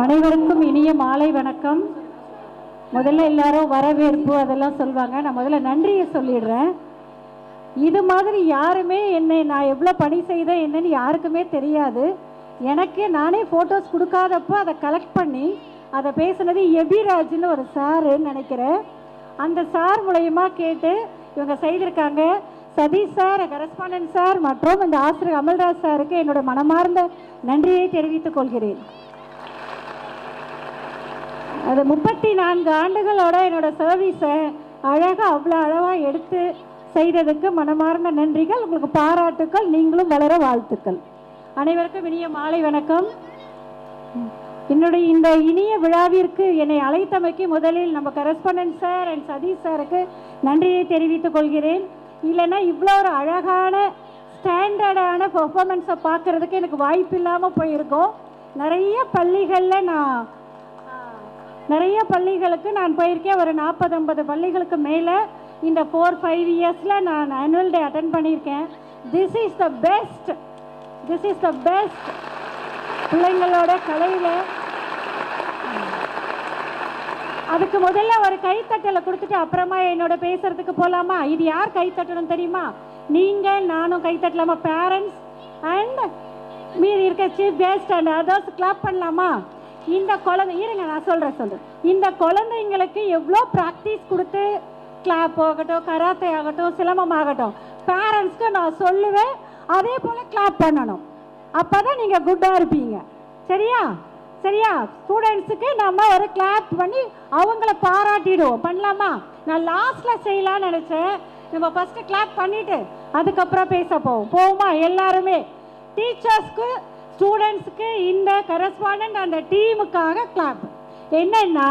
அனைவருக்கும் இனிய மாலை வணக்கம். முதல்ல எல்லாரும் வரவேற்பு அதெல்லாம் சொல்லுவாங்க. நான் முதல்ல நன்றியை சொல்லிடுறேன். இது மாதிரி யாருமே நான் எவ்வளோ பணி செய்தேன் என்னன்னு யாருக்குமே தெரியாது. எனக்கு நானே ஃபோட்டோஸ் கொடுக்காதப்போ அதை கலெக்ட் பண்ணி அதை பேசுனது எபிராஜ்னு ஒரு சாருன்னு நினைக்கிறேன். அந்த சார் மூலயமா கேட்டு இவங்க செய்திருக்காங்க. சதீஷ் சார், கரஸ்பாண்டன்ட் சார் மற்றும் இந்த ஆசிரியர் அமல்ராஜ் சாருக்கு என்னோட மனமார்ந்த நன்றியை தெரிவித்துக் கொள்கிறேன். அது 34 ஆண்டுகளோட என்னோட சர்வீஸை அழகாக அவ்வளோ அழகாக எடுத்து செய்ததுக்கு மனமார்ந்த நன்றிகள். உங்களுக்கு பாராட்டுக்கள். நீங்களும் வளர வாழ்த்துக்கள். அனைவருக்கும் இனிய மாலை வணக்கம். என்னுடைய இந்த இனிய விழாவிற்கு என்னை அழைத்தமைக்கு முதலில் நம்ம கரஸ்பாண்டன்ட் சார் அண்ட் சதீஷ் சாருக்கு நன்றியை தெரிவித்துக் கொள்கிறேன். இல்லைன்னா இவ்வளோ ஒரு அழகான ஸ்டாண்டர்டான பெர்ஃபார்மன்ஸை பார்க்குறதுக்கு எனக்கு வாய்ப்பு இல்லாமல் போயிருக்கோம். நிறைய பள்ளிகளுக்கு நான் போயிருக்கேன். ஒரு 40-50 பள்ளிகளுக்கு மேலே இந்த 4-5 இயர்ஸில் நான் ஆனுவல் டே அட்டன் பண்ணியிருக்கேன். திஸ் இஸ் த பெஸ்ட் பிள்ளைங்களோட கலையில். அதுக்கு முதல்ல ஒரு கைத்தட்டலை கொடுத்துட்டு அப்புறமா என்னோட பேசுறதுக்கு போகலாமா? இது யார் கைத்தட்டணும் தெரியுமா? நீங்கள், நானும் கைத்தட்டலாமா? பேரண்ட்ஸ் அண்ட் மீறி இருக்க chief guest and others clap பண்ணலாமா? இந்த குழந்தை இருங்க, நான் சொல்கிறேன். இந்த குழந்தைங்களுக்கு எவ்வளோ ப்ராக்டிஸ் கொடுத்து கிளாப் ஆகட்டும், கராத்தே ஆகட்டும், சிலம்பம் ஆகட்டும், பேரண்ட்ஸ்க்கு நான் சொல்லுவேன் அதே போல் கிளாப் பண்ணணும். அப்போ தான் நீங்கள் குட்டாக இருப்பீங்க. சரியா? ஸ்டூடெண்ட்ஸுக்கு நம்ம ஒரு கிளாப் பண்ணி அவங்கள பாராட்டிடுவோம். பண்ணலாமா? நான் லாஸ்ட்டில் செய்யலான்னு நினச்சேன். நம்ம ஃபஸ்ட்டு கிளாப் பண்ணிவிட்டு அதுக்கப்புறம் பேச போவோமா? எல்லாருமே டீச்சர்ஸ்க்கு, ஸ்டூடெண்ட்ஸுக்கு, இந்த கரஸ்பாண்டன்ட் அந்த டீமுக்காக கிளாப். என்னன்னா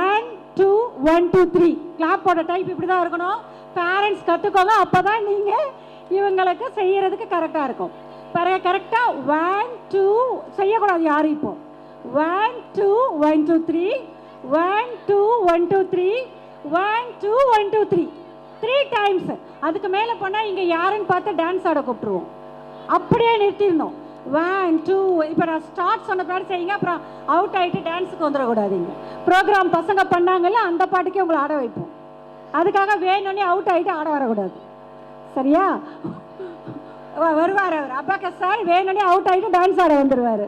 1 2 1 2 3 கிளாப்போட டைப் இப்படி தான் இருக்கணும். பேரண்ட்ஸ் கற்றுக்கோங்க. அப்போ தான் நீங்கள் இவங்களுக்கு செய்யறதுக்கு கரெக்டாக இருக்கும். கரெக்டாக 1 2 செய்யக்கூடாது யாரும். இப்போ 1 2 1 2 3 1 2 1 2 3 1 2 1 2 3 3 டைம்ஸ். அதுக்கு மேலே போனால் இங்கே யாருன்னு பார்த்து டான்ஸ் ஆட கூப்பிட்டுருவோம். அப்படியே நிறுத்திடணும். 1 2 இப்போ நான் ஸ்டார்ட் சொன்ன பாட்டு செய்யுங்க. அப்புறம் அவுட் ஆகிட்டு டான்ஸுக்கு வந்துடக்கூடாதுங்க. ப்ரோக்ராம் பசங்க பண்ணாங்கல்ல அந்த பாட்டுக்கே உங்களை ஆட வைப்போம். அதுக்காக வேணும்னே அவுட் ஆகிட்டு ஆட வரக்கூடாது. சரியா? வருவார் அவர் அப்பாக்கஸ் சார். வேணும்னே அவுட் ஆகிட்டு டான்ஸ் ஆட வந்துடுவார்.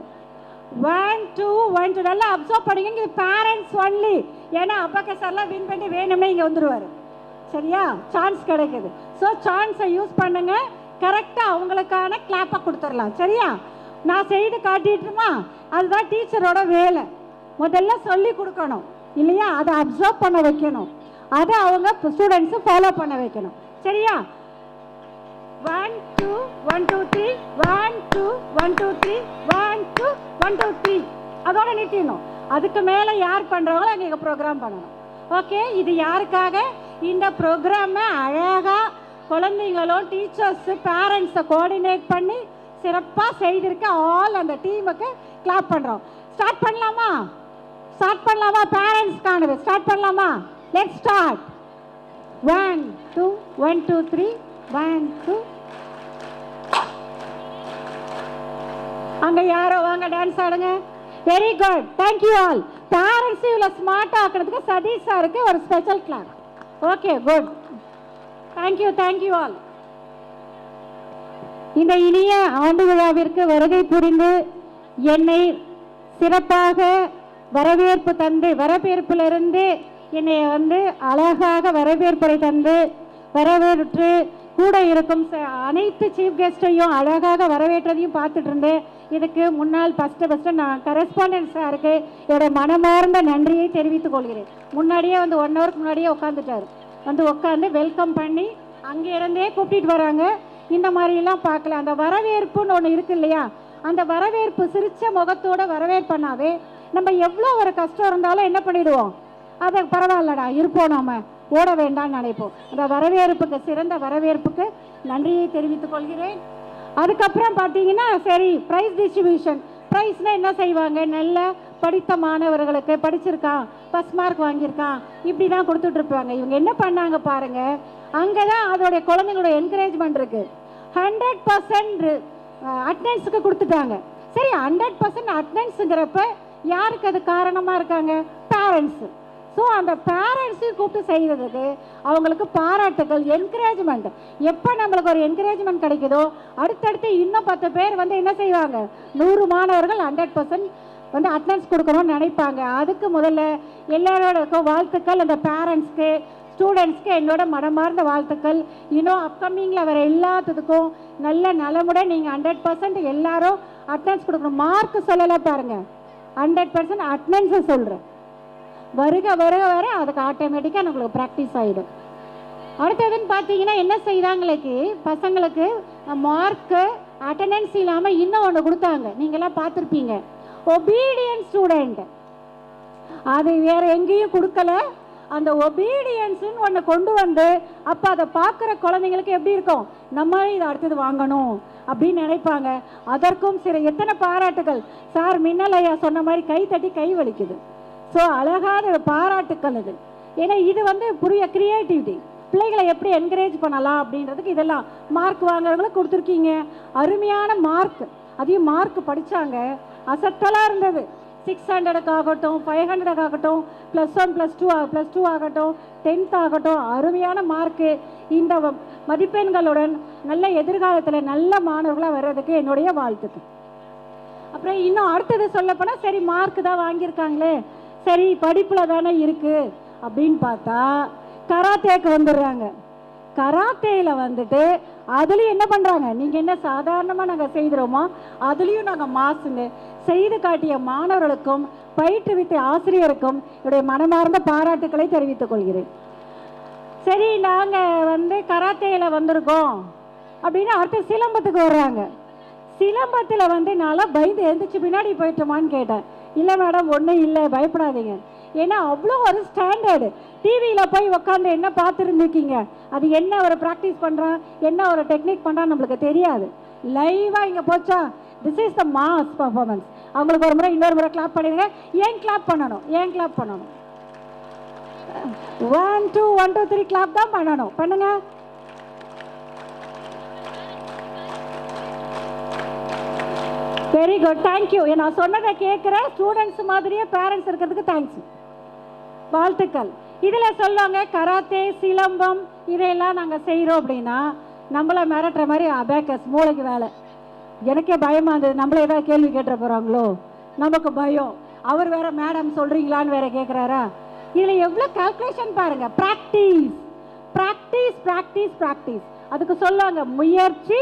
1 2 1 2 நல்லா அப்சர்வ் பண்ணிங்க. இது பேரண்ட்ஸ் ஒன்லி. ஏன்னா அப்பாக்கஸ் சார்லாம் வின் பண்ணி வேணும்னே இங்கே வந்துடுவார். சரியா? சான்ஸ் கிடைக்குது. ஸோ சான்ஸை யூஸ் பண்ணுங்க. கரெக்டாக அவங்களுக்கான கிளாப்பாக கொடுத்துடலாம். சரியா? நான் செய்து காட்டிட்டுமா? அதுதான் டீச்சரோட வேலை. முதல்ல சொல்லி கொடுக்கணும் இல்லையா? அதை அப்சர்வ் பண்ண வைக்கணும். அதை அவங்க ஸ்டூடெண்ட்ஸு ஃபாலோ பண்ண வைக்கணும். சரியா? 1 2 1 2 3 1 2 1 2 3 1 2 1 2 3 அதோட நிறுத்திடணும். அதுக்கு மேலே யார் பண்ணுறாங்களோ நீங்கள் ப்ரோக்ராம் பண்ணணும். ஓகே? இது யாருக்காக? இந்த ப்ரோக்ராமை அழகாக குழந்தைங்களும் டீச்சர்ஸு பேரண்ட்ஸை கோஆர்டினேட் பண்ணி சிறப்பாக செய்திருக்க ஆல் அந்த டீமுக்கு கிளாப் பண்ணுறோம். ஸ்டார்ட் பண்ணலாமா? பேரண்ட்ஸ்க்கானது ஸ்டார்ட் பண்ணலாமா? Let's start. 1 2 1 2 3 1 2. அங்கே யாரோ வாங்க டான்ஸ் ஆடுங்க. Very good. Thank you all. Parents இவ்வளோ ஸ்மார்ட்டாக ஆக்கிறதுக்கு சதீஷ் சாருக்கு ஒரு special clap. Okay, good. Thank you all. இந்த இனிய ஆண்டு விழாவிற்கு வருகை புரிந்து என்னை சிறப்பாக வரவேற்பு தந்து, வரவேற்பிலிருந்து என்னை அழகாக வரவேற்புரை தந்து வரவேற்று கூட இருக்கும் அனைத்து சீஃப் கெஸ்ட்டையும் அழகாக வரவேற்றதையும் பார்த்துட்டு இருந்தேன். இதுக்கு முன்னால் ஃபஸ்ட்டு நான் கரஸ்பாண்டன்ட் சாருக்கு என்னோட மனமார்ந்த நன்றியை தெரிவித்துக் கொள்கிறேன். முன்னாடியே 1 ஹவருக்கு முன்னாடியே உட்காந்துட்டார். உட்காந்து வெல்கம் பண்ணி அங்கே இருந்தே கூப்பிட்டு வராங்க. இந்த மாதிரிலாம் பார்க்கல. அந்த வரவேற்புன்னு ஒன்று இருக்கு இல்லையா? அந்த வரவேற்பு சிரிச்ச முகத்தோட வரவேற்பண்ணாவே நம்ம எவ்வளோ ஒரு கஷ்டம் இருந்தாலும் என்ன பண்ணிடுவோம்? அதை பரவாயில்லடா இருப்போம், நாம ஓட வேண்டாம்னு நினைப்போம். அந்த வரவேற்புக்கு, சிறந்த வரவேற்புக்கு நன்றியை தெரிவித்துக் கொள்கிறேன். அதுக்கப்புறம் பார்த்தீங்கன்னா சரி, ப்ரைஸ் டிஸ்ட்ரிபியூஷன். ப்ரைஸ்னால் என்ன செய்வாங்க? நல்ல படித்த மாணவர்களுக்கு, படிச்சிருக்கான், ஃபஸ்ட் மார்க் வாங்கியிருக்கான், இப்படி தான் கொடுத்துட்ருப்பாங்க. இவங்க என்ன பண்ணாங்க பாருங்கள். அங்கே தான் அதோடைய குழந்தைங்களோட என்கரேஜ்மெண்ட் இருக்குது. 100% அட்டெண்டன்ஸுக்கு கொடுத்துட்டாங்க. சரி, 100% அட்டெண்டன்ஸுங்கிறப்ப யாருக்கு அது காரணமாக இருக்காங்க? பேரண்ட்ஸு. ஸோ அந்த பேரண்ட்ஸையும் கூப்பிட்டு செய்கிறதுக்கு அவங்களுக்கு பாராட்டுகள், என்கரேஜ்மெண்ட். எப்போ நம்மளுக்கு ஒரு என்கரேஜ்மெண்ட் கிடைக்குதோ அடுத்தடுத்து இன்னும் 10 பேர் வந்து என்ன செய்வாங்க, 100 மாணவர்கள் 100% வந்து அட்டெண்டன்ஸ் கொடுக்கணும்னு நினைப்பாங்க. அதுக்கு முதல்ல எல்லாரோட வாழ்த்துக்கள். அந்த பேரண்ட்ஸ்க்கு, ஸ்டூடெண்ட்ஸ்க்கு என்னோட மனமார்ந்த வாழ்த்துக்கள். இன்னும் அப்கமிங்கில் வர எல்லாத்துக்கும் நல்ல நலமுடன் நீங்கள் 100% எல்லாரும் அட்டெண்டன்ஸ் கொடுக்கணும். மார்க் சொல்லலை பாருங்கள், 100% அட்டெண்டன்ஸை சொல்கிறேன். வருக வருக வர அதுக்கு ஆட்டோமேட்டிக்காக நம்மளுக்கு ப்ராக்டிஸ் ஆகிடும். அடுத்ததுன்னு பார்த்தீங்கன்னா என்ன செய்தாங்களுக்கு பசங்களுக்கு மார்க்கு அட்டெண்டன்ஸ் இல்லாமல் இன்னும் ஒன்று கொடுத்தாங்க, நீங்களாம் பார்த்துருப்பீங்க, ஒபீடியன்ஸ் ஸ்டூடெண்ட். அது வேறு எங்கேயும் கொடுக்கல. அந்த ஒபீடியன்ஸுன்னு ஒன்று கொண்டு வந்து அப்போ அதை பார்க்குற குழந்தைங்களுக்கு எப்படி இருக்கும், நம்ம இதை அடுத்தது வாங்கணும் அப்படின்னு நினைப்பாங்க. அதற்கும் சில எத்தனை பாராட்டுகள். சார் மின்னல் ஐயா சொன்ன மாதிரி கை தட்டி கை வலிக்குது. ஸோ அழகான பாராட்டுக்கள் அது. ஏன்னா இது வந்து புரிய கிரியேட்டிவிட்டி, பிள்ளைகளை எப்படி என்கரேஜ் பண்ணலாம் அப்படின்றதுக்கு இதெல்லாம் மார்க் வாங்குறவங்களுக்கு கொடுத்துருக்கீங்க. அருமையான மார்க், அதையும் மார்க் படித்தாங்க, அசத்தலாக இருந்தது. 600 ஆகட்டும், 500 ஆகட்டும், +1 +2 ஆகட்டும், 10th ஆகட்டும், அருமையான மார்க்கு. இந்த மதிப்பெண்களுடன் நல்ல எதிர்காலத்தில் நல்ல மாணவர்களாக வர்றதுக்கு என்னுடைய வாழ்த்துக்கள். அப்புறம் இன்னும் அடுத்தது சொல்லப்போனால் சரி மார்க்கு தான் வாங்கியிருக்காங்களே, சரி படிப்பில் தானே இருக்குது அப்படின்னு பார்த்தா கராத்தேக்கு வந்துடுறாங்க. கராத்தேயில் வந்துட்டு அதுலேயும் என்ன பண்ணுறாங்க, நீங்கள் என்ன சாதாரணமாக நாங்கள் செய்கிறோமோ அதுலேயும் நாங்கள் மாசுங்க செய்து காட்டிய மாணவர்களுக்கும் பயிற்றுவித்த ஆசிரியருக்கும் என்னுடைய மனமார்ந்த பாராட்டுக்களை தெரிவித்துக் கொள்கிறேன். சரி நாங்கள் வந்து கராத்தேயில் வந்திருக்கோம் அப்படின்னு அடுத்து சிலம்பத்துக்கு வர்றாங்க. சிலம்பத்தில் வந்து நான்லாம் பயந்து எழுந்திரிச்சு பின்னாடி போயிட்டோமான்னு கேட்டேன். இல்லை மேடம் ஒன்றும் இல்லை, பயப்படாதீங்க. ஏன்னா அவ்வளோ ஒரு ஸ்டாண்டர்டு. டிவியில் போய் உட்காந்து என்ன பார்த்துருந்துருக்கீங்க, அது என்ன ஒரு ப்ராக்டிஸ் பண்ணுறான், என்ன ஒரு டெக்னிக் பண்ணுறான்னு நம்மளுக்கு தெரியாது. லைவாக இங்கே போச்சா, this is the mass performance. அவங்களுக்கு ஒரு முறை இன்னொரு முறை கிளாப் பண்ணிடுங்க. ஏன் கிளாப் பண்ணணும், ஏன் கிளாப் பண்ணணும்? 1 2 1 2 3 கிளாப் தான் பண்ணணும். பண்ணுங்க. Very good, thank you. நான் சொன்னதை கேட்குற ஸ்டூடெண்ட்ஸ் மாதிரியே பேரண்ட்ஸ் இருக்கிறதுக்கு தேங்க்ஸ், வாழ்த்துக்கள். இதில் சொல்லுவாங்க கராத்தே, சிலம்பம் இதையெல்லாம் நாங்கள் செய்கிறோம் அப்படின்னா நம்மளை மிரட்டுற மாதிரி அபேக்கஸ் மூளைக்கு வேலை. எனக்கே பயமாக இருந்தது, நம்மளே ஏதாவது கேள்வி கேட்டுற போகிறாங்களோ, நமக்கு பயம். அவர் வேற மேடம் சொல்கிறீங்களான்னு வேற கேட்குறாரா. இதில் எவ்வளோ கால்குலேஷன் பாருங்கள். Practice practice practice practice. அதுக்கு சொல்லுவாங்க முயற்சி,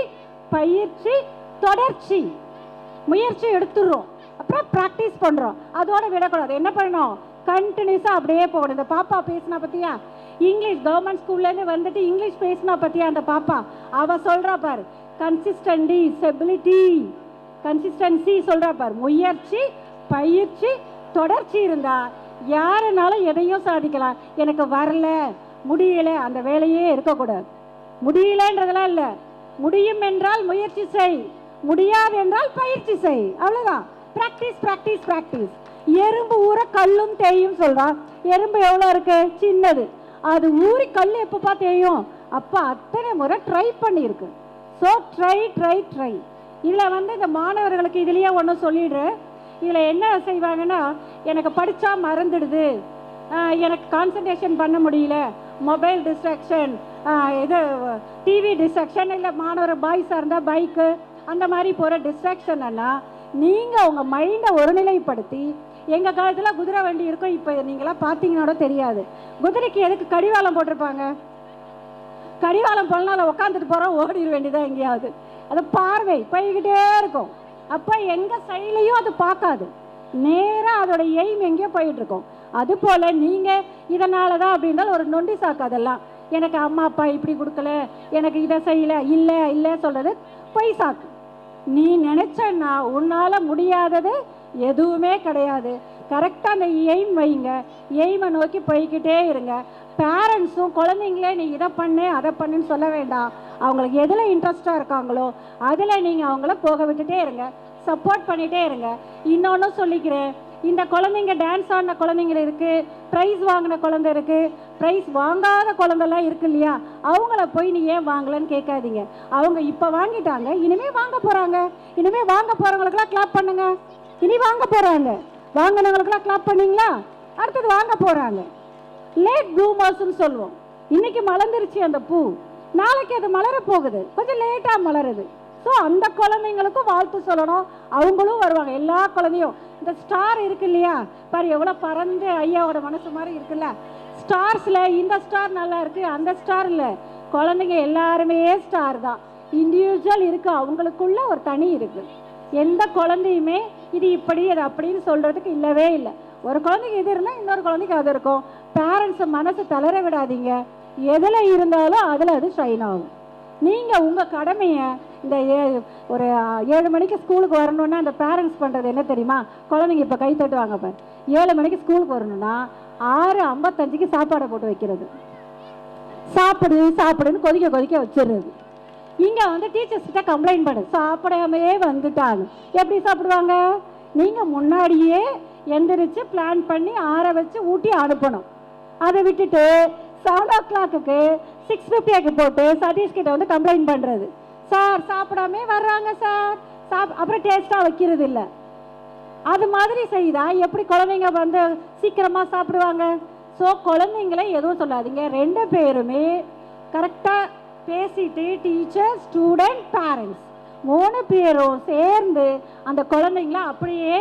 பயிற்சி, தொடர்ச்சி. முயற்சி எடுத்துடுறோம், அப்புறம் ப்ராக்டிஸ் பண்ணுறோம், அதோட விடக்கூடாது. என்ன பண்ணணும், கண்டினியூஸாக அப்படியே போகணும். இந்த பாப்பா பேசினா பற்றியா, இங்கிலீஷ் கவர்மெண்ட் ஸ்கூல்லேருந்து வந்துட்டு இங்கிலீஷ் பேசினா பற்றியா அந்த பாப்பா, அவள் சொல்கிறா பாரு கன்சிஸ்டன்டி, ஸ்டெபிலிட்டி, கன்சிஸ்டன்சி சொல்கிறா பாரு. முயற்சி, பயிற்சி, தொடர்ச்சி இருந்தால் யாருனாலும் எதையும் சாதிக்கலாம். எனக்கு வரல, முடியலை, அந்த வேலையே இருக்கக்கூடாது. முடியலன்றதெல்லாம் இல்லை, முடியும் என்றால் முயற்சி செய், முடியாது என்றால் பயிற்சி செய், அவ்வளோதான். Practice practice practice. எறும்பு ஊற கல்லும் தேயும் சொல்கிறான். எறும்பு எவ்வளோ இருக்கு, சின்னது, அது ஊறி கல் எப்பப்பா தேயும், அப்போ அத்தனை முறை ட்ரை பண்ணியிருக்கு. So try try try. இதில் வந்து இந்த மாணவர்களுக்கு இதுலேயே ஒன்று சொல்லிடுறேன். இதில் என்ன செய்வாங்கன்னா, எனக்கு படித்தா மறந்துடுது, எனக்கு கான்சன்ட்ரேஷன் பண்ண முடியல, மொபைல் டிஸ்ட்ராக்ஷன், இது டிவி டிஸ்ட்ராக்ஷன், இல்லை மாணவர் பாய்ஸாக இருந்தால் பைக்கு அந்த மாதிரி போகிற டிஸ்ட்ராக்ஷன் எல்லாம் நீங்கள் உங்கள் மைண்டை ஒருநிலைப்படுத்தி. எங்கள் காலத்தில் குதிரை வண்டி இருக்கும், இப்போ நீங்களாம் பார்த்தீங்கன்னாட தெரியாது. குதிரைக்கு எதுக்கு கடிவாளம் போட்டிருப்பாங்க, கடிவாளம் போலனால உட்காந்துட்டு போகிறோம், ஓடிட வேண்டியதான் எங்கேயாவது. அது பார்வை போய்கிட்டே இருக்கும். அப்போ எங்கள் சைட்லையும் அது பார்க்காது, நேராக அதோட எய்ம் எங்கேயோ போயிட்டுருக்கோம். அதுபோல் நீங்கள் இதனால தான் அப்படின்றால் ஒரு நொண்டி சாக்கு. அதெல்லாம் எனக்கு அம்மா அப்பா இப்படி கொடுக்கல, எனக்கு இதை செய்யலை, இல்லை இல்லை சொல்கிறது பொய் சாக்கு. நீ நினச்சன்னா உன்னால் முடியாதது எதுவுமே கிடையாது. கரெக்டாக அந்த எய்ம் வைங்க, எய்மை நோக்கி போய்கிட்டே இருங்க. பேரண்ட்ஸும் குழந்தைங்களே நீ இதை பண்ணு அதை பண்ணுன்னு சொல்ல வேண்டாம். அவங்களுக்கு எதில் இன்ட்ரெஸ்டாக இருக்காங்களோ அதில் நீங்கள் அவங்கள போக விட்டுட்டே இருங்க, சப்போர்ட் பண்ணிகிட்டே இருங்க. இன்னொன்று சொல்லிக்கிறேன், இந்த குழந்தைங்க டான்ஸ் ஆடின குழந்தைங்க இருக்குது, ப்ரைஸ் வாங்கின குழந்தை இருக்குது, ப்ரைஸ் வாங்காத குழந்தைலாம் இருக்கு இல்லையா, அவங்கள போய் நீ ஏன் வாங்கலன்னு கேட்காதீங்க. அவங்க இப்போ வாங்கிட்டாங்க, இனிமேல் வாங்க போகிறாங்க. இனிமேல் வாங்க போகிறவங்களுக்கெல்லாம் கிளாப் பண்ணுங்க. இனி வாங்க போகிறாங்க, வாங்கினவங்களுக்குலாம் கிளாப் பண்ணீங்களா? அடுத்தது வாங்க போகிறாங்க. லேட் ப்ளூமர்ஸ்ன்னு சொல்லுவோம். இன்னைக்கு மலர்ந்துருச்சு அந்த பூ, நாளைக்கு அது மலர போகுது, கொஞ்சம் லேட்டாக மலருது. ஸோ அந்த குழந்தைங்களுக்கும் வாழ்த்து சொல்லணும், அவங்களும் வருவாங்க. எல்லா குழந்தையும் இந்த ஸ்டார் இருக்கு இல்லையா, பாரு எவ்வளோ பறந்து ஐயாவோட மனசு மாதிரி இருக்குல்ல. ஸ்டார்ஸில் இந்த ஸ்டார் நல்லா இருக்கு, அந்த ஸ்டார் இல்லை, குழந்தைங்க எல்லாருமே ஸ்டார் தான். இண்டிவிஜுவல் இருக்கு, அவங்களுக்குள்ள ஒரு தனி இருக்கு. எந்த குழந்தையுமே இது இப்படி அது அப்படின்னு சொல்றதுக்கு இல்லவே இல்லை. ஒரு குழந்தைக்கு இது இருந்தால் இன்னொரு குழந்தைக்கு அது இருக்கும். பேரண்ட்ஸை மனசு தளர விடாதீங்க. எதில் இருந்தாலும் அதில் அது ஷைன் ஆகும். நீங்கள் உங்கள் கடமையை இந்த ஒரு 7 மணிக்கு ஸ்கூலுக்கு வரணுன்னா அந்த பேரண்ட்ஸ் பண்ணுறது என்ன தெரியுமா? குழந்தைங்க இப்போ கை தட்டுவாங்க பாரு, 7 மணிக்கு ஸ்கூலுக்கு வரணும்னா 6:55க்கு சாப்பாடை போட்டு வைக்கிறது, சாப்பிடுன்னு கொதிக்க கொதிக்க வச்சிடுறது. இங்கே வந்து டீச்சர்ஸ் கிட்ட கம்ப்ளைண்ட் பண்ணு, சாப்பிடாமையே வந்துட்டாங்க. எப்படி சாப்பிடுவாங்க? நீங்கள் முன்னாடியே எந்திரிச்சு பிளான் பண்ணி ஆற வச்சு ஊட்டி அனுப்பணும். அதை விட்டுட்டு 7 o'clock 6:50 போட்டு சதீஷ் கிட்ட வந்து கம்ப்ளைண்ட் பண்ணுறது, சார் சாப்பிடாமே வர்றாங்க சார், அப்புறம் டேஸ்ட்டாக வைக்கிறது இல்லை. அது மாதிரி செய்தால் எப்படி குழந்தைங்க வந்து சீக்கிரமாக சாப்பிடுவாங்க? ஸோ குழந்தைங்கள எதுவும் சொல்லாதீங்க. 2 பேருமே கரெக்டாக பேசிட்டு, டீச்சர் ஸ்டூடெண்ட் பேரண்ட்ஸ் 3 பேரும் சேர்ந்து அந்த குழந்தைங்கள அப்படியே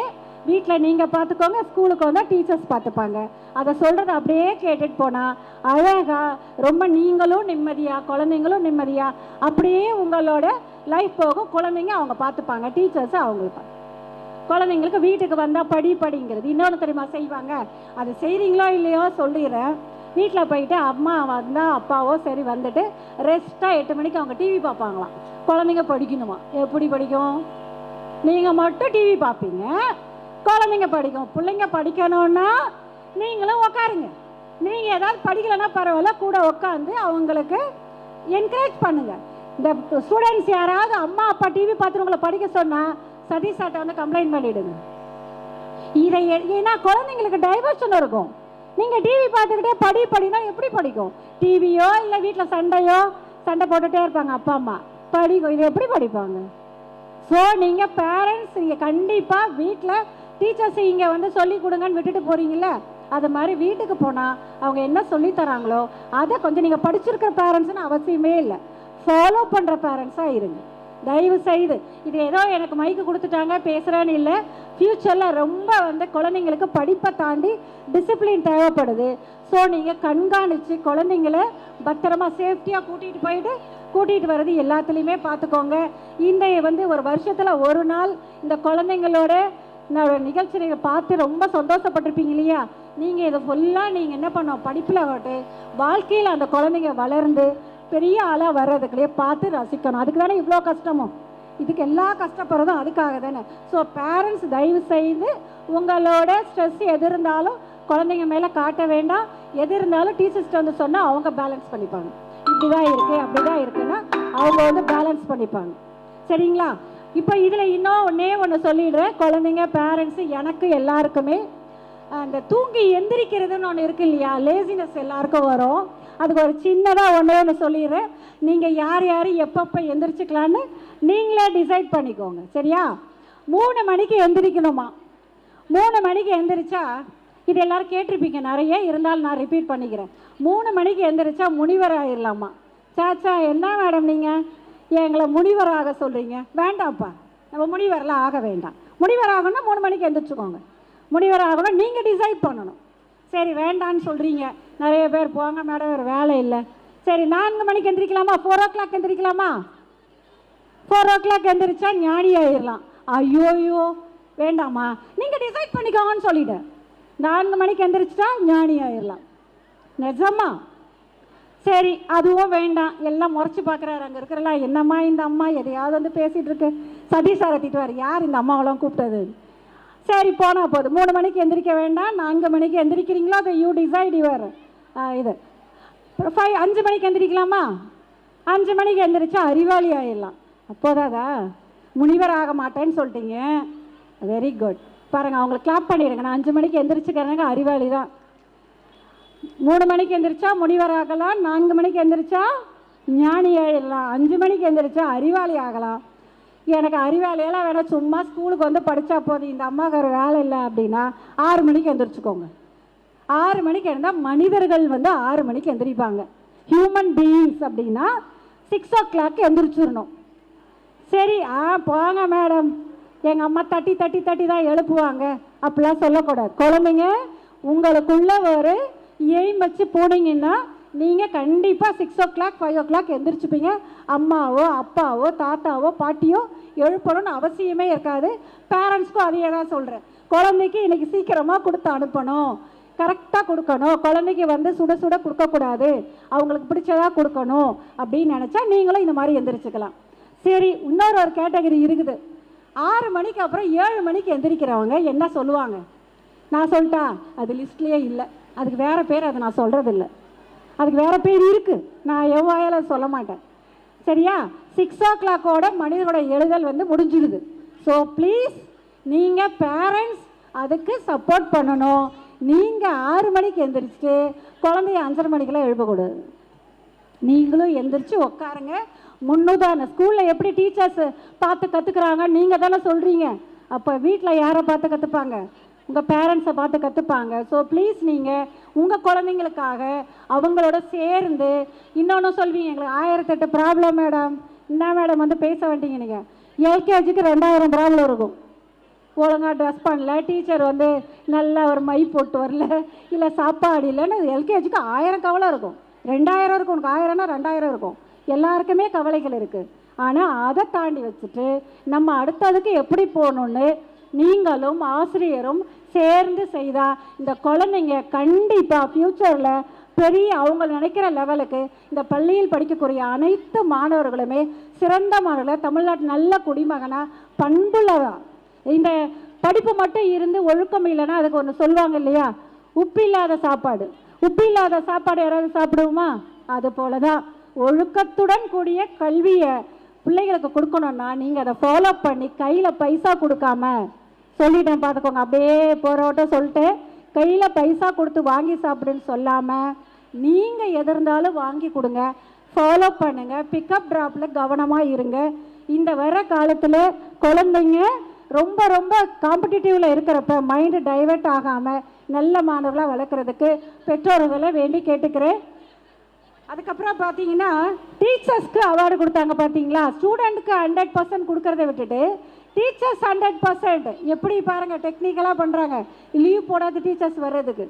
வீட்டில் நீங்கள் பார்த்துக்கோங்க, ஸ்கூலுக்கு வந்தால் டீச்சர்ஸ் பார்த்துப்பாங்க. அதை சொல்கிறத அப்படியே கேட்டுட்டு போனால் அழகாக ரொம்ப நீங்களும் நிம்மதியாக குழந்தைங்களும் நிம்மதியாக அப்படியே உங்களோட லைஃப் போகும். குழந்தைங்க அவங்க பார்த்துப்பாங்க, டீச்சர்ஸை அவங்களுக்கு. குழந்தைங்களுக்கு வீட்டுக்கு வந்தால் படிங்கிறது இன்னொன்று தெரியுமா செய்வாங்க? அது செய்கிறீங்களோ இல்லையோ சொல்லிடுறேன். வீட்டில் போயிட்டு அம்மா வந்தால் அப்பாவோ சரி வந்துட்டு ரெஸ்ட்டாக 8 மணிக்கு அவங்க டிவி பார்ப்பாங்களாம். குழந்தைங்க படிக்கணுமா? எப்படி படிக்கும்? நீங்கள் மட்டும் டிவி பார்ப்பீங்க, குழந்தைங்க படிக்கும். பிள்ளைங்க படிக்கணும்னா நீங்களும் உக்காருங்க. நீங்கள் ஏதாவது படிக்கலைன்னா பரவாயில்ல, கூட உட்காந்து அவங்களுக்கு என்கரேஜ் பண்ணுங்கள். இந்த ஸ்டூடெண்ட்ஸ் யாராவது அம்மா அப்பா டிவி பார்த்து உங்களை படிக்க சொன்னால் சதீஷ் சார்ட்ட வந்து கம்ப்ளைண்ட் பண்ணிவிடுங்க. இதை ஏன்னா குழந்தைங்களுக்கு டைவர்ஷன் இருக்கும். நீங்கள் டிவி பார்த்துக்கிட்டே படினா எப்படி படிக்கும்? டிவியோ இல்லை வீட்டில் சண்டை போட்டுகிட்டே இருப்பாங்க அப்பா அம்மா, படிக்கும். இது எப்படி படிப்பாங்க? ஸோ நீங்கள் பேரண்ட்ஸ் நீங்கள் கண்டிப்பாக வீட்டில் டீச்சர்ஸ் இங்கே வந்து சொல்லி கொடுங்கன்னு விட்டுட்டு போகிறீங்களே, அது மாதிரி வீட்டுக்கு போனால் அவங்க என்ன சொல்லி தராங்களோ அதை கொஞ்சம் நீங்கள் படிச்சிருக்கிற பேரண்ட்ஸ்னு அவசியமே இல்லை, ஃபாலோ பண்ணுற பேரண்ட்ஸாக இருங்க தயவு செய்து. இது ஏதோ எனக்கு மைக்கு கொடுத்துட்டாங்க பேசுகிறேன்னு இல்லை. ஃப்யூச்சரில் ரொம்ப வந்து குழந்தைங்களுக்கு படிப்பை தாண்டி டிசிப்ளின் தேவைப்படுது. ஸோ நீங்கள் கண்காணித்து குழந்தைங்கள பத்திரமா சேஃப்டியாக கூட்டிகிட்டு வர்றது எல்லாத்துலேயுமே பார்த்துக்கோங்க. இந்த வந்து ஒரு வருஷத்தில் ஒரு நாள் இந்த குழந்தைங்களோட நிகழ்ச்சி நீங்கள் பார்த்து ரொம்ப சந்தோஷப்பட்டிருப்பீங்க இல்லையா? நீங்கள் இதை ஃபுல்லாக நீங்கள் என்ன பண்ணோம், படிப்பில் வாழ்க்கையில் அந்த குழந்தைங்க வளர்ந்து பெரிய ஆளாக வர்றதுக்குள்ளேயே பார்த்து ரசிக்கணும். அதுக்கு தானே இவ்வளோ கஷ்டமும், இதுக்கு எல்லா கஷ்டப்படுறதும் அதுக்காக தானே. ஸோ பேரண்ட்ஸ் தயவு செய்து உங்களோட ஸ்ட்ரெஸ் எது இருந்தாலும் குழந்தைங்க மேலே காட்ட வேண்டாம். எது இருந்தாலும் டீச்சர்ஸ்ட்டு வந்து சொன்னால் அவங்க பேலன்ஸ் பண்ணிப்பாங்க. இப்படி தான் இருக்குது அப்படி தான் இருக்குன்னா அவங்க வந்து பேலன்ஸ் பண்ணிப்பாங்க. சரிங்களா? இப்போ இதில் இன்னும் ஒன்று சொல்லிடுறேன். குழந்தைங்க பேரண்ட்ஸு எனக்கு எல்லாருக்குமே அந்த தூங்கி எந்திரிக்கிறதுன்னு ஒன்று இருக்கு இல்லையா, லேசினஸ் எல்லாருக்கும் வரும். அதுக்கு ஒரு சின்னதாக ஒன்று சொல்லிடுறேன். நீங்கள் யார் எப்பப்போ எந்திரிச்சிக்கலான்னு நீங்களே டிசைட் பண்ணிக்கோங்க. சரியா? 3 மணிக்கு எந்திரிக்கணுமா? 3 மணிக்கு எந்திரிச்சா, இது எல்லோரும் கேட்டிருப்பீங்க நிறைய, இருந்தாலும் நான் ரிப்பீட் பண்ணிக்கிறேன். 3 மணிக்கு எந்திரிச்சா முனிவர் ஆகிடலாமா? சாச்சா என்ன மேடம் நீங்கள் எங்களை முனிவராக சொல்கிறீங்க? வேண்டாம்ப்பா, நம்ம முனிவரெலாம் ஆக வேண்டாம். முனிவர் ஆகணும்னா 3 மணிக்கு எந்திரிச்சுக்கோங்க. முனிவர் ஆகணும் நீங்கள் டிசைட் பண்ணணும். சரி வேண்டான்னு சொல்கிறீங்க நிறைய பேர், போங்க மேடம் ஒரு வேலை இல்லை. சரி 4 மணிக்கு எந்திரிக்கலாமா? 4 o'clock எந்திரிக்கலாமா? 4 o'clock எந்திரிச்சா ஞானி ஆயிடலாம். ஐயோயோ வேண்டாமா, நீங்கள் டிசைட் பண்ணிக்கோங்கன்னு சொல்லிவிட்டேன். 4 மணிக்கு எந்திரிச்சிட்டா ஞானி ஆயிடலாம். நிஜமா? சரி அதுவும் வேண்டாம். எல்லாம் முறைச்சி பார்க்குறாரு அங்கே இருக்கிறலாம். என்னம்மா இந்த அம்மா எதையாவது வந்து பேசிகிட்டு இருக்கு, சதீஷ் சாரை திட்டுவார், யார் இந்த அம்மாவெல்லாம் கூப்பிட்டது? சரி போனால் போதும். 3 மணிக்கு எந்திரிக்க வேண்டாம், 4 மணிக்கு எந்திரிக்கிறீங்களோ அதை யூ டிசைட் யுவர் இது. 5 மணிக்கு எந்திரிக்கலாமா? 5 மணிக்கு எந்திரிச்சா அறிவாளி ஆகிடலாம். அப்போதாதா முனிவர் ஆக மாட்டேன்னு சொல்லிட்டீங்க. Very good. பாருங்கள் அவங்களுக்கு கிளாப் பண்ணிடுங்க. நான் 5 மணிக்கு எந்திரிச்சுக்கிறேங்க, அறிவாளி தான். 3 மணிக்கு எந்திரிச்சா முனிவர் ஆகலாம், 4 மணிக்கு எந்திரிச்சா ஞானி ஆகிடலாம், 5 மணிக்கு எந்திரிச்சா அறிவாளி ஆகலாம். எனக்கு அறிவாலையெல்லாம் வேணாம், சும்மா ஸ்கூலுக்கு வந்து படித்தா போதும், இந்த அம்மாவுக்கு ஒரு வேலை இல்லை அப்படின்னா 6 மணிக்கு எந்திரிச்சுக்கோங்க. 6 மணிக்கு இருந்தால் மனிதர்கள் வந்து 6 மணிக்கு எந்திரிப்பாங்க. ஹியூமன் பீயிங்ஸ் அப்படின்னா 6 o'clock எந்திரிச்சிடணும். சரி போங்க மேடம், எங்கள் அம்மா தட்டி தட்டி தட்டி தான் எழுப்புவாங்க அப்படிலாம் சொல்லக்கூடாது. குழந்தைங்க உங்களுக்குள்ள ஒரு எய்ம் வச்சு போனீங்கன்னா நீங்கள் கண்டிப்பாக 6 o'clock 5 o'clock எந்திரிச்சுப்பீங்க. அம்மாவோ அப்பாவோ தாத்தாவோ பாட்டியோ எழுப்பணும்னு அவசியமே இருக்காது. பேரண்ட்ஸ்க்கும் அதையே தான் சொல்கிறேன். குழந்தைக்கு இன்றைக்கி சீக்கிரமாக கொடுத்து அனுப்பணும், கரெக்டாக கொடுக்கணும், குழந்தைக்கு வந்து சுட சுட கொடுக்கக்கூடாது, அவங்களுக்கு பிடிச்சதாக கொடுக்கணும் அப்படின்னு நினச்சா நீங்களும் இந்த மாதிரி எந்திரிச்சுக்கலாம். சரி, இன்னொரு கேட்டகரி இருக்குது. 6 மணிக்கு அப்புறம் 7 மணிக்கு எந்திரிக்கிறவங்க என்ன சொல்லுவாங்க நான் சொல்லிட்டா? அது லிஸ்ட்லேயே இல்லை, அதுக்கு வேறு பேர், அதை நான் சொல்கிறதில்ல. அதுக்கு வேறு பேர் இருக்குது, நான் எவ்வாயால சொல்ல மாட்டேன். சரியா? 6 o'clock மனிதனோட எழுதல் வந்து முடிஞ்சிடுது. ஸோ ப்ளீஸ் நீங்கள் பேரண்ட்ஸ் அதுக்கு சப்போர்ட் பண்ணணும். நீங்கள் 6 மணிக்கு எந்திரிச்சிட்டு குழந்தைய 5:30 மணிக்கெல்லாம் எழுப்பக்கூடாது. நீங்களும் எந்திரிச்சு உட்காருங்க. முன்னுதாரணம். ஸ்கூலில் எப்படி டீச்சர்ஸ் பார்த்து கற்றுக்குறாங்க நீங்கள் தானே சொல்கிறீங்க, அப்போ வீட்டில் யாரை பார்த்து கற்றுப்பாங்க? உங்கள் பேரண்ட்ஸை பார்த்து கற்றுப்பாங்க. ஸோ ப்ளீஸ் நீங்கள் உங்கள் குழந்தைங்களுக்காக அவங்களோட சேர்ந்து இன்னொன்று சொல்வீங்க, எங்களுக்கு 1008 ப்ராப்ளம் மேடம். என்ன மேடம் வந்து பேச வேண்டிங்க? நீங்கள் எல்கேஜிக்கு 2000 ப்ராப்ளம் இருக்கும். ஒழுங்காக ட்ரெஸ் பண்ணல, டீச்சர் வந்து நல்லா ஒரு மை போட்டு வரல, இல்லை சாப்பாடு இல்லைன்னு எல்கேஜிக்கு 1000 கவலை இருக்கும். 2000 இருக்கும், உனக்கு 1000னா 2000 இருக்கும். எல்லாருக்குமே கவலைகள் இருக்குது. ஆனால் அதை தாண்டி வச்சுட்டு நம்ம அடுத்ததுக்கு எப்படி போகணுன்னு நீங்களும் ஆசிரியரும் சேர்ந்து செய்தால் இந்த குழந்தைங்க கண்டிப்பாக ஃப்யூச்சரில் பெரிய அவங்க நினைக்கிற லெவலுக்கு இந்த பள்ளியில் படிக்கக்கூடிய அனைத்து மாணவர்களுமே சிறந்த மாணவர்களை தமிழ்நாட்டு நல்ல குடிமகனாக பண்புள்ளதான். இந்த படிப்பு மட்டும் இருந்து ஒழுக்கம் இல்லைன்னா அதுக்கு ஒன்று சொல்லுவாங்க இல்லையா, உப்பு இல்லாத சாப்பாடு. உப்பு இல்லாத சாப்பாடு யாராவது சாப்பிடுவோமா? அது போல தான் ஒழுக்கத்துடன் கூடிய கல்வியை பிள்ளைகளுக்கு கொடுக்கணுன்னா நீங்கள் அதை ஃபாலோ பண்ணி கையில் பைசா கொடுக்காம, சொல்லிட்டேன் பார்த்துக்கோங்க, அப்படியே போகிறவட்ட சொல்லிட்டு கையில் பைசா கொடுத்து வாங்கி சாப்பிடுன்னு சொல்லாமல் நீங்கள் எது இருந்தாலும் வாங்கி கொடுங்க, ஃபாலோ பண்ணுங்கள், பிக்கப் ட்ராப்பில் கவனமாக இருங்க. இந்த வர காலத்தில் குழந்தைங்க ரொம்ப ரொம்ப காம்படிட்டிவில் இருக்கிறப்ப மைண்டு டைவெர்ட் ஆகாமல் நல்ல மாணவர்களாக வளர்க்குறதுக்கு பெற்றோர்களை வேண்டி கேட்டுக்கிறேன். அதுக்கப்புறம் பார்த்தீங்கன்னா டீச்சர்ஸ்க்கு அவார்டு கொடுத்தாங்க பார்த்தீங்களா? ஸ்டூடெண்ட்டுக்கு 100% கொடுக்கறத விட்டுட்டு டீச்சர்ஸ் 100% எப்படி பாருங்கள் டெக்னிக்கலாக பண்ணுறாங்க, லீவ் போடாத டீச்சர்ஸ் வர்றதுக்கு.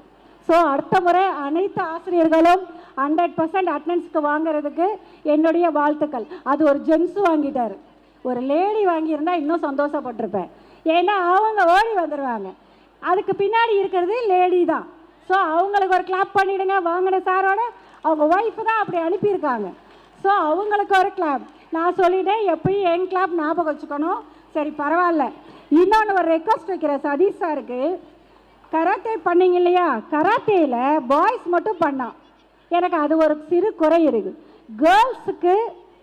ஸோ அடுத்த முறை அனைத்து ஆசிரியர்களும் 100% அட்டண்டன்ஸ்க்கு வாங்கிறதுக்கு என்னுடைய வாழ்த்துக்கள். அது ஒரு ஜென்ஸ் வாங்கிட்டார், ஒரு லேடி வாங்கியிருந்தால் இன்னும் சந்தோஷப்பட்டிருப்பேன். ஏன்னா அவங்க ஓடி வந்துடுவாங்க, அதுக்கு பின்னாடி இருக்கிறது லேடி தான். ஸோ அவங்களுக்கு ஒரு கிளாப் பண்ணிவிடுங்க. வாங்கின சாரோட அவங்க ஒய்ஃபு தான் அப்படி அனுப்பியிருக்காங்க. ஸோ அவங்களுக்கு ஒரு கிளாப். நான் சொல்லிட்டேன், எப்பயும் என் கிளாப் ஞாபகம் வச்சுக்கணும். சரி பரவாயில்ல. இன்னொன்று ஒரு ரெக்வஸ்ட் வைக்கிறேன் சதீஷ் சாருக்கு. கராத்தே பண்ணிங்க இல்லையா, கராத்தேயில் பாய்ஸ் மட்டும் பண்ணான். எனக்கு அது ஒரு சிறு குறை இருக்குது. கேர்ள்ஸுக்கு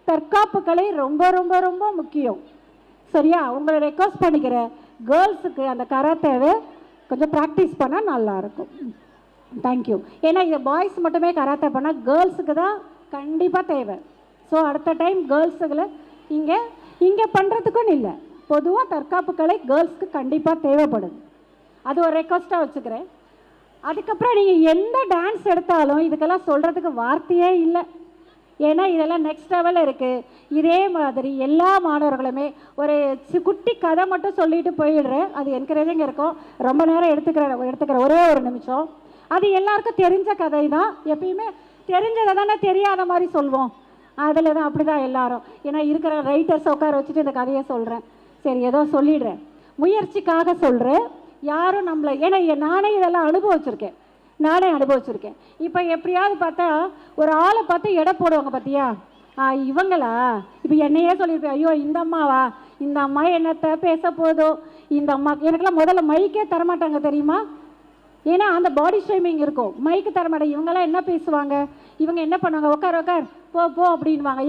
தற்காப்பு கலை ரொம்ப ரொம்ப ரொம்ப முக்கியம். சரியா? உங்களை ரெக்வஸ்ட் பண்ணிக்கிறேன், கேர்ள்ஸுக்கு அந்த கராத்தேவை கொஞ்சம் ப்ராக்டிஸ் பண்ணால் நல்லாயிருக்கும். தேங்க்யூ. ஏன்னா இது பாய்ஸ் மட்டுமே கராத்தே பண்ணால் கேர்ள்ஸுக்கு தான் கண்டிப்பாக தேவை. ஸோ அடுத்த டைம் கேர்ள்ஸுகளை இங்கே பண்ணுறதுக்குன்னு இல்லை, பொதுவாக தற்காப்பு கலை கேர்ள்ஸ்க்கு கண்டிப்பாக தேவைப்படுது. அது ஒரு ரெக்வஸ்ட்டாக வச்சுக்கிறேன். அதுக்கப்புறம் நீங்கள் எந்த டான்ஸ் எடுத்தாலும் இதுக்கெல்லாம் சொல்கிறதுக்கு வார்த்தையே இல்லை. ஏன்னா இதெல்லாம் நெக்ஸ்ட் லெவலில் இருக்குது. இதே மாதிரி எல்லா மாணவர்களுமே ஒரு குட்டி கதை மட்டும் சொல்லிட்டு போயிடுறேன், அது என்கரேஜிங் இருக்கும். ரொம்ப நேரம் எடுத்துக்கிற ஒரே ஒரு நிமிஷம். அது எல்லாருக்கும் தெரிஞ்ச கதை தான். எப்பயுமே தெரிஞ்சதை தானே தெரியாத மாதிரி சொல்வோம். அதில் தான் அப்படி தான் எல்லாரும். ஏன்னா இருக்கிற ரைட்டர்ஸ் உட்கார வச்சுட்டு இந்த கதையை சொல்கிறேன். சரி ஏதோ சொல்லிடுறேன், முயற்சிக்காக சொல்கிறேன். யாரும் நம்மளை, ஏன்னா நானே இதெல்லாம் அனுபவிச்சிருக்கேன். இப்போ எப்படியாவது பார்த்தா ஒரு ஆளை பார்த்து எடை போடுவாங்க பார்த்தியா, இவங்களா இப்போ என்னையே சொல்லியிருப்பேன், ஐயோ இந்த அம்மாவா, இந்த அம்மா என்னத்தை பேச போதோ, இந்த அம்மா எனக்கெல்லாம் முதல்ல மைக்கே தரமாட்டாங்க தெரியுமா. ஏன்னா அந்த பாடி ஷேமிங் இருக்கும், மைக்கு தரமாட்டாங்க. இவங்கெல்லாம் என்ன பேசுவாங்க, இவங்க என்ன பண்ணுவாங்க, உட்கார் போ அப்படின்வாங்க.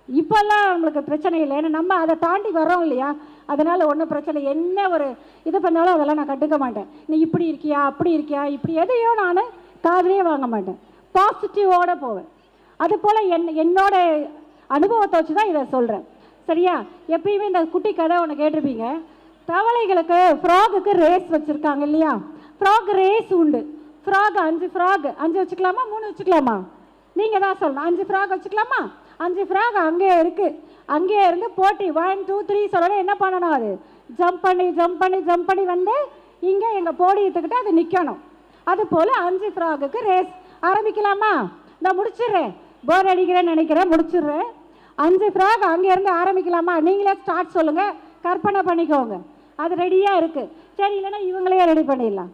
இப்போல்லாம் நம்மளுக்கு பிரச்சனை இல்லை, ஏன்னா நம்ம அதை தாண்டி வர்றோம் இல்லையா. அதனால் ஒன்றும் பிரச்சனை, என்ன ஒரு இது பண்ணாலும் அதெல்லாம் நான் கண்டுக்க மாட்டேன். நீ இப்படி இருக்கியா அப்படி இருக்கியா இப்படி எதையோ நான் காதுலேயே வாங்க மாட்டேன், பாசிட்டிவோடு போவேன். அதுபோல் என்னோட அனுபவத்தை வச்சு தான் இதை சொல்கிறேன். சரியா? எப்பயுமே இந்த குட்டி கதை ஒன்று கேட்டிருப்பீங்க. தவளைகளுக்கு ஃப்ராகுக்கு ரேஸ் வச்சுருக்காங்க இல்லையா? ஃப்ராக் ரேஸ் உண்டு. ஃப்ராக் 5 ஃப்ராக் 5 வச்சுக்கலாமா 3 வச்சுக்கலாமா? நீங்கள் தான் சொல்லணும். 5 ஃப்ராக் வச்சுக்கலாமா? 5 ஃப்ராக் அங்கேயே இருக்குது. அங்கேயே இருந்து போட்டி 1 2 3 சொல்லணும். என்ன பண்ணணும்? அது ஜம்ப் பண்ணி ஜம்ப் பண்ணி ஜம்ப் பண்ணி வந்து இங்கே எங்கள் போடியத்துக்கிட்ட அது நிற்கணும். அது போல் 5 ஃப்ராகுக்கு ரேஸ் ஆரம்பிக்கலாமா? நான் முடிச்சிடுறேன், போர் அடிக்கிறேன்னு நினைக்கிறேன், முடிச்சிடுறேன். 5 ஃப்ராக் அங்கேருந்து ஆரம்பிக்கலாமா? நீங்களே ஸ்டார்ட் சொல்லுங்கள், கற்பனை பண்ணிக்கோங்க. அது ரெடியாக இருக்குது. சரி, இல்லைன்னா இவங்களே ரெடி பண்ணிடலாம்.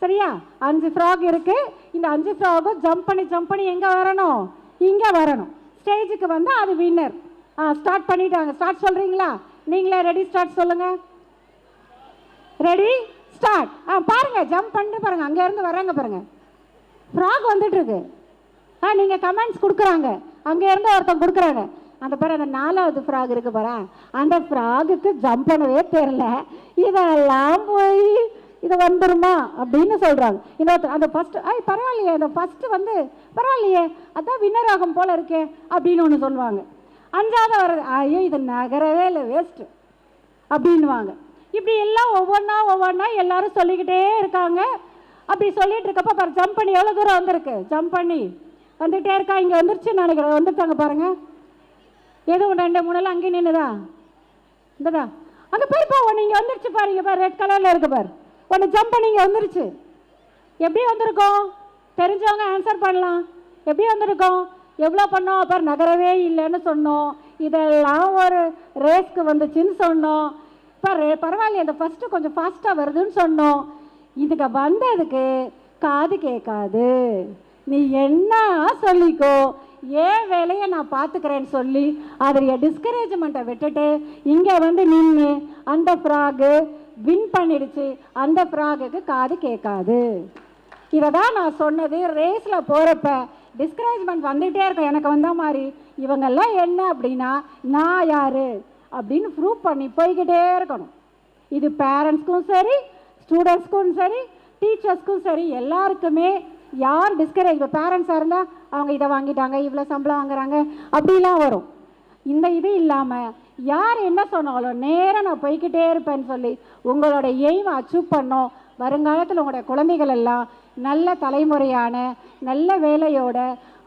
சரியா? 5 ஃப்ராக் இருக்குது. இந்த 5 ஃப்ராகும் ஜம்ப் பண்ணி எங்கே வரணும்? இங்கே வரணும். ஸ்டேஜுக்கு வந்து அது வின்னர். ஸ்டார்ட் பண்ணிட்டாங்க. ஸ்டார்ட் சொல்கிறீங்களா? நீங்களே ரெடி ஸ்டார்ட் சொல்லுங்கள். Ready start. பாருங்கள், ஜம்ப் பண்ணிட்டு பாருங்கள், அங்கேருந்து வராங்க பாருங்கள். ஃப்ராக் வந்துட்டுருக்கு. நீங்கள் கமெண்ட்ஸ் கொடுக்குறாங்க. அங்கேருந்து ஒருத்தன் கொடுக்குறாங்க. அந்த பாரு, அந்த 4வது ஃப்ராக் இருக்குது பாரு, அந்த ஃப்ராகுக்கு ஜம்ப் பண்ணவே தெரில. இதெல்லாம் போய் இது வந்துருமா அப்படின்னு சொல்கிறாங்க. இன்னொருத்தர் அந்த ஃபஸ்ட்டு பரவாயில்லையே, அந்த ஃபஸ்ட்டு வந்து பரவாயில்லையே, அதான் வின்னர் ஆகும் போல் இருக்கே அப்படின்னு ஒன்று சொல்லுவாங்க. 5வது வர்றது, ஐயோ இது நகரவே இல்லை, வேஸ்ட்டு அப்படின்வாங்க. இப்படி எல்லாம் ஒவ்வொன்றா எல்லாரும் சொல்லிக்கிட்டே இருக்காங்க. அப்படி சொல்லிட்டு இருக்கப்போ பாரு, ஜம்ப் பண்ணி எவ்வளோ தூரம் வந்திருக்கு, ஜம்ப் பண்ணி வந்துகிட்டே இருக்கா. இங்கே வந்துருச்சுன்னு நினைக்கிறேன். வந்துட்டாங்க பாருங்கள். எதுவும் 2 3 அங்கேயே நின்றுதா? இந்ததா அங்கே போயிருப்பா ஒன்று இங்கே வந்துருச்சு பாருங்க. பாரு, ரெட் கலரில் இருக்கு பாரு, ஒன்று ஜம்ப் பண்ணி இங்கே வந்துருச்சு. எப்படி வந்திருக்கோம்? தெரிஞ்சவங்க ஆன்சர் பண்ணலாம். எப்படி வந்திருக்கோம்? எவ்வளோ பண்ணோம்? பாரு, நகரவே இல்லைன்னு சொன்னோம். இதெல்லாம் ஒரு ரேஸ்க்கு வந்துச்சுன்னு சொன்னோம். பாரு, பரவாயில்லையே, அந்த ஃபஸ்ட்டு கொஞ்சம் ஃபாஸ்ட்டாக வருதுன்னு சொன்னோம். இதுக்கு வந்ததுக்கு காது கேட்காது. நீ என்ன சொல்லிக்கோ, ஏன் வேலையை நான் பார்த்துக்கிறேன்னு சொல்லி அதோடைய டிஸ்கரேஜ்மெண்ட்டை விட்டுட்டு இங்கே வந்து நின்று அந்த ஃப்ராகு வின் பண்ணிடுச்சு. அந்த ஃப்ராகுக்கு காது கேட்காது. இதை தான் நான் சொன்னது. ரேஸில் போகிறப்ப டிஸ்கரேஜ்மெண்ட் வந்துகிட்டே இருக்கும். எனக்கு வந்த மாதிரி இவங்கெல்லாம் என்ன அப்படின்னா நான் யார் அப்படின்னு ப்ரூவ் பண்ணி போய்கிட்டே இருக்கணும். இது பேரண்ட்ஸ்க்கும் சரி, ஸ்டூடெண்ட்ஸ்க்கும் சரி, டீச்சர்ஸ்க்கும் சரி, எல்லாருக்குமே. யார் டிஸ்கரேஜ், இப்போ பேரண்ட்ஸாக இருந்தால் அவங்க இதை வாங்கிட்டாங்க, இவ்வளோ சம்பளம் வாங்குறாங்க அப்படிலாம் வரும். இந்த இது இல்லாமல் யார் என்ன சொன்னாலும் நேராக நான் போய்கிட்டே இருப்பேன்னு சொல்லி உங்களோட எய்மை அச்சீவ் பண்ணோம். வருங்காலத்தில் உங்களுடைய குழந்தைகள் எல்லாம் நல்ல தலைமுறையான நல்ல வேலையோட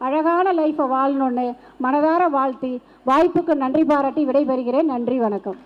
அழகான லைஃப்பை வாழணுன்னு மனதார வாழ்த்தி வாய்ப்புக்கு நன்றி பாராட்டி விடைபெறுகிறேன். நன்றி, வணக்கம்.